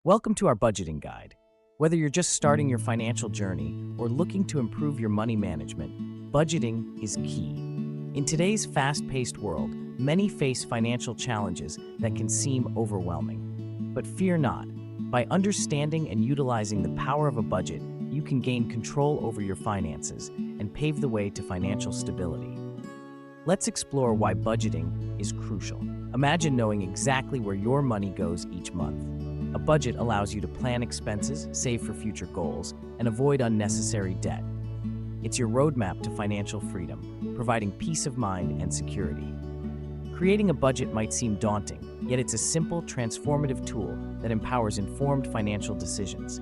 Welcome to our budgeting guide. Whether you're just starting your financial journey or looking to improve your money management, budgeting is key. In today's fast-paced world, many face financial challenges that can seem overwhelming. But fear not. By understanding and utilizing the power of a budget, you can gain control over your finances and pave the way to financial stability. Let's explore why budgeting is crucial. Imagine knowing exactly where your money goes each month. A budget allows you to plan expenses, save for future goals, and avoid unnecessary debt. It's your roadmap to financial freedom, providing peace of mind and security. Creating a budget might seem daunting, yet it's a simple, transformative tool that empowers informed financial decisions.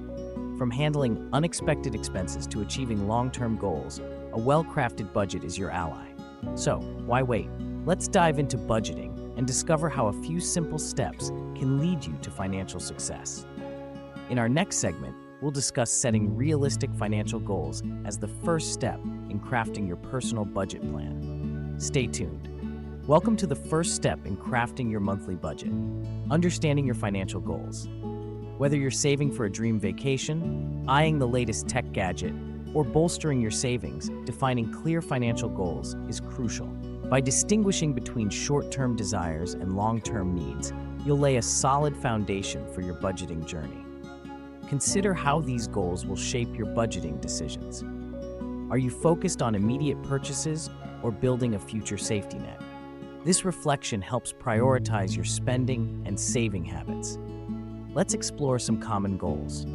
From handling unexpected expenses to achieving long-term goals, a well-crafted budget is your ally. So, why wait? Let's dive into budgeting and discover how a few simple steps can lead you to financial success. In our next segment, we'll discuss setting realistic financial goals as the first step in crafting your personal budget plan. Stay tuned. Welcome to the first step in crafting your monthly budget, understanding your financial goals. Whether you're saving for a dream vacation, eyeing the latest tech gadget, or bolstering your savings, defining clear financial goals is crucial. By distinguishing between short-term desires and long-term needs, you'll lay a solid foundation for your budgeting journey. Consider how these goals will shape your budgeting decisions. Are you focused on immediate purchases or building a future safety net? This reflection helps prioritize your spending and saving habits. Let's explore some common goals.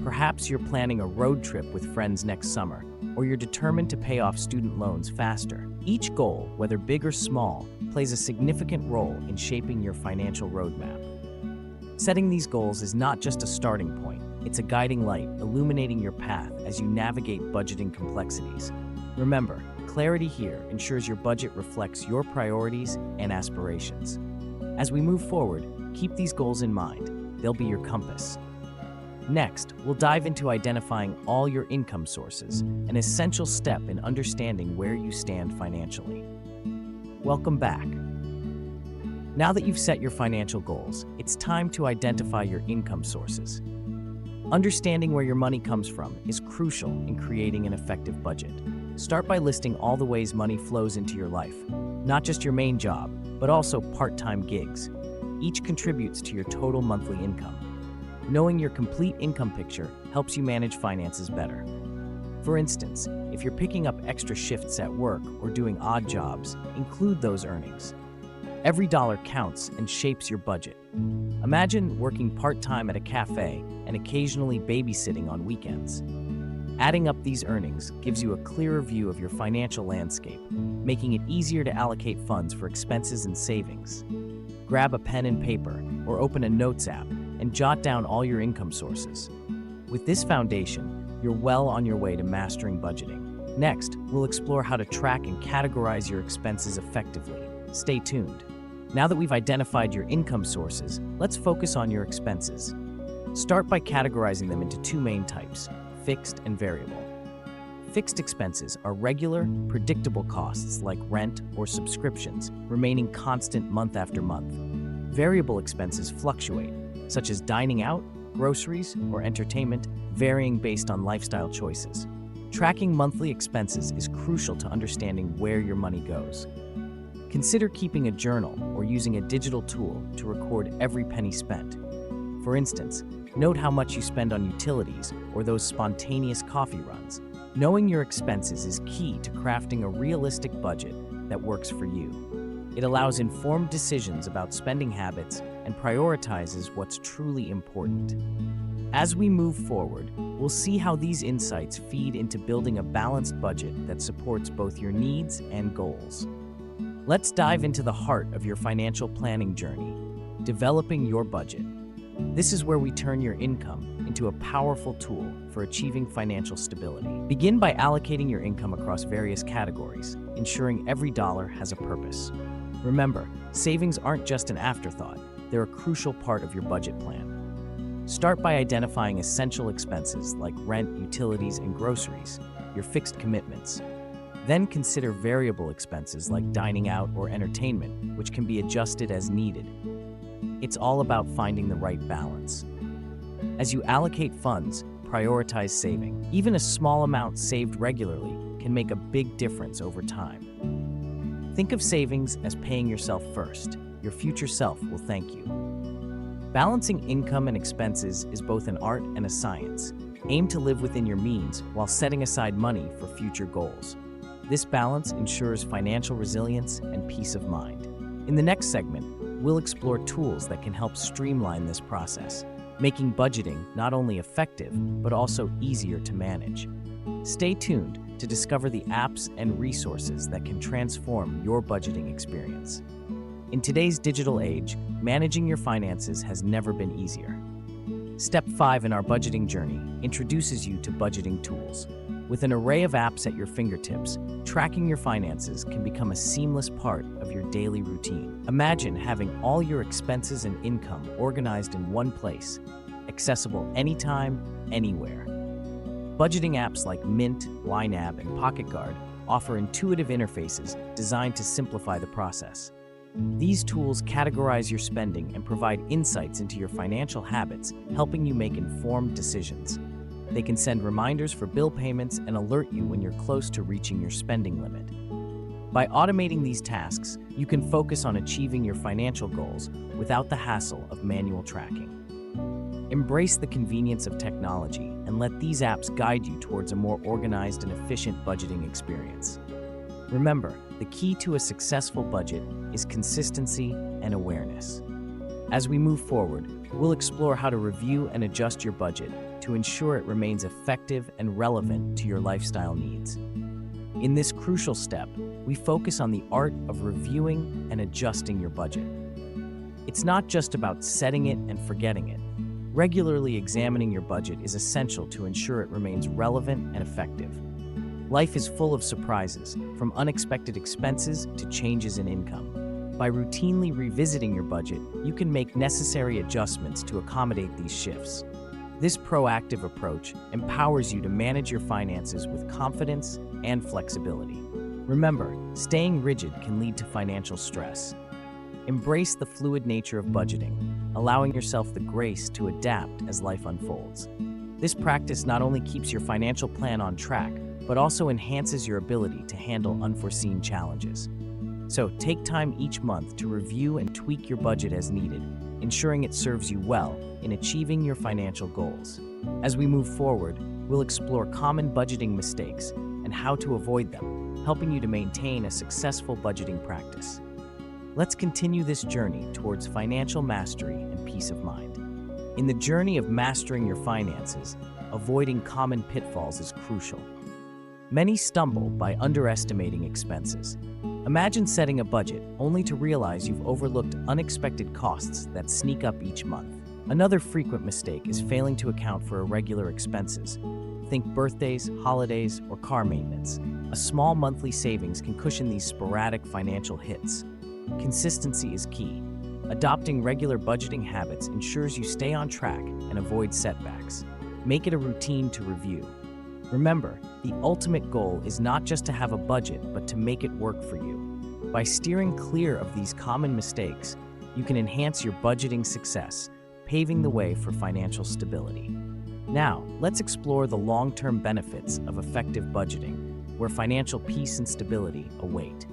Perhaps you're planning a road trip with friends next summer, or you're determined to pay off student loans faster. Each goal, whether big or small, plays a significant role in shaping your financial roadmap. Setting these goals is not just a starting point, it's a guiding light illuminating your path as you navigate budgeting complexities. Remember, clarity here ensures your budget reflects your priorities and aspirations. As we move forward, keep these goals in mind. They'll be your compass. Next, we'll dive into identifying all your income sources, an essential step in understanding where you stand financially. Welcome back. Now that you've set your financial goals, it's time to identify your income sources. Understanding where your money comes from is crucial in creating an effective budget. Start by listing all the ways money flows into your life, not just your main job, but also part-time gigs. Each contributes to your total monthly income. Knowing your complete income picture helps you manage finances better. For instance, if you're picking up extra shifts at work or doing odd jobs, include those earnings. Every dollar counts and shapes your budget. Imagine working part-time at a cafe and occasionally babysitting on weekends. Adding up these earnings gives you a clearer view of your financial landscape, making it easier to allocate funds for expenses and savings. Grab a pen and paper or open a notes app and jot down all your income sources. With this foundation, you're well on your way to mastering budgeting. Next, we'll explore how to track and categorize your expenses effectively. Stay tuned. Now that we've identified your income sources, let's focus on your expenses. Start by categorizing them into two main types, fixed and variable. Fixed expenses are regular, predictable costs like rent or subscriptions, remaining constant month after month. Variable expenses fluctuate, such as dining out, groceries, or entertainment, varying based on lifestyle choices. Tracking monthly expenses is crucial to understanding where your money goes. Consider keeping a journal or using a digital tool to record every penny spent. For instance, note how much you spend on utilities or those spontaneous coffee runs. Knowing your expenses is key to crafting a realistic budget that works for you. It allows informed decisions about spending habits and prioritizes what's truly important. As we move forward, we'll see how these insights feed into building a balanced budget that supports both your needs and goals. Let's dive into the heart of your financial planning journey, developing your budget. This is where we turn your income into a powerful tool for achieving financial stability. Begin by allocating your income across various categories, ensuring every dollar has a purpose. Remember, savings aren't just an afterthought, they're a crucial part of your budget plan. Start by identifying essential expenses like rent, utilities, and groceries, your fixed commitments. Then consider variable expenses like dining out or entertainment, which can be adjusted as needed. It's all about finding the right balance. As you allocate funds, prioritize saving. Even a small amount saved regularly can make a big difference over time. Think of savings as paying yourself first. Your future self will thank you. Balancing income and expenses is both an art and a science. Aim to live within your means while setting aside money for future goals. This balance ensures financial resilience and peace of mind. In the next segment, we'll explore tools that can help streamline this process, making budgeting not only effective, but also easier to manage. Stay tuned to discover the apps and resources that can transform your budgeting experience. In today's digital age, managing your finances has never been easier. Step 5 in our budgeting journey introduces you to budgeting tools. With an array of apps at your fingertips, tracking your finances can become a seamless part of your daily routine. Imagine having all your expenses and income organized in one place, accessible anytime, anywhere. Budgeting apps like Mint, YNAB, and PocketGuard offer intuitive interfaces designed to simplify the process. These tools categorize your spending and provide insights into your financial habits, helping you make informed decisions. They can send reminders for bill payments and alert you when you're close to reaching your spending limit. By automating these tasks, you can focus on achieving your financial goals without the hassle of manual tracking. Embrace the convenience of technology and let these apps guide you towards a more organized and efficient budgeting experience. Remember, the key to a successful budget is consistency and awareness. As we move forward, we'll explore how to review and adjust your budget to ensure it remains effective and relevant to your lifestyle needs. In this crucial step, we focus on the art of reviewing and adjusting your budget. It's not just about setting it and forgetting it. Regularly examining your budget is essential to ensure it remains relevant and effective. Life is full of surprises, from unexpected expenses to changes in income. By routinely revisiting your budget, you can make necessary adjustments to accommodate these shifts. This proactive approach empowers you to manage your finances with confidence and flexibility. Remember, staying rigid can lead to financial stress. Embrace the fluid nature of budgeting, allowing yourself the grace to adapt as life unfolds. This practice not only keeps your financial plan on track, but also enhances your ability to handle unforeseen challenges. So take time each month to review and tweak your budget as needed, ensuring it serves you well in achieving your financial goals. As we move forward, we'll explore common budgeting mistakes and how to avoid them, helping you to maintain a successful budgeting practice. Let's continue this journey towards financial mastery and peace of mind. In the journey of mastering your finances, avoiding common pitfalls is crucial. Many stumble by underestimating expenses. Imagine setting a budget only to realize you've overlooked unexpected costs that sneak up each month. Another frequent mistake is failing to account for irregular expenses. Think birthdays, holidays, or car maintenance. A small monthly savings can cushion these sporadic financial hits. Consistency is key. Adopting regular budgeting habits ensures you stay on track and avoid setbacks. Make it a routine to review. Remember, the ultimate goal is not just to have a budget, but to make it work for you. By steering clear of these common mistakes, you can enhance your budgeting success, paving the way for financial stability. Now, let's explore the long-term benefits of effective budgeting, where financial peace and stability await.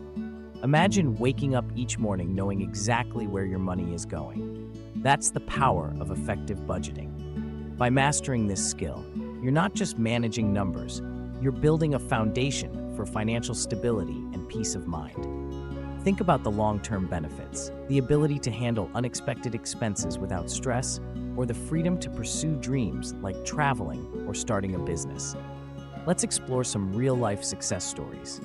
Imagine waking up each morning knowing exactly where your money is going. That's the power of effective budgeting. By mastering this skill, you're not just managing numbers, you're building a foundation for financial stability and peace of mind. Think about the long-term benefits, the ability to handle unexpected expenses without stress, or the freedom to pursue dreams like traveling or starting a business. Let's explore some real-life success stories.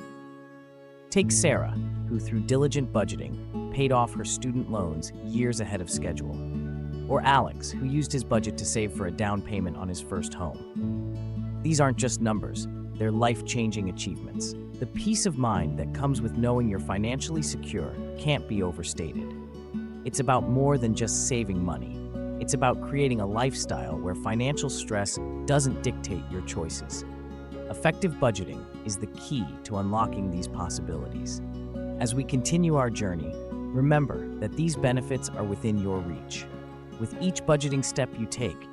Take Sarah, who through diligent budgeting paid off her student loans years ahead of schedule. Or Alex, who used his budget to save for a down payment on his first home. These aren't just numbers, they're life-changing achievements. The peace of mind that comes with knowing you're financially secure can't be overstated. It's about more than just saving money. It's about creating a lifestyle where financial stress doesn't dictate your choices. Effective budgeting is the key to unlocking these possibilities. As we continue our journey, remember that these benefits are within your reach. With each budgeting step you take,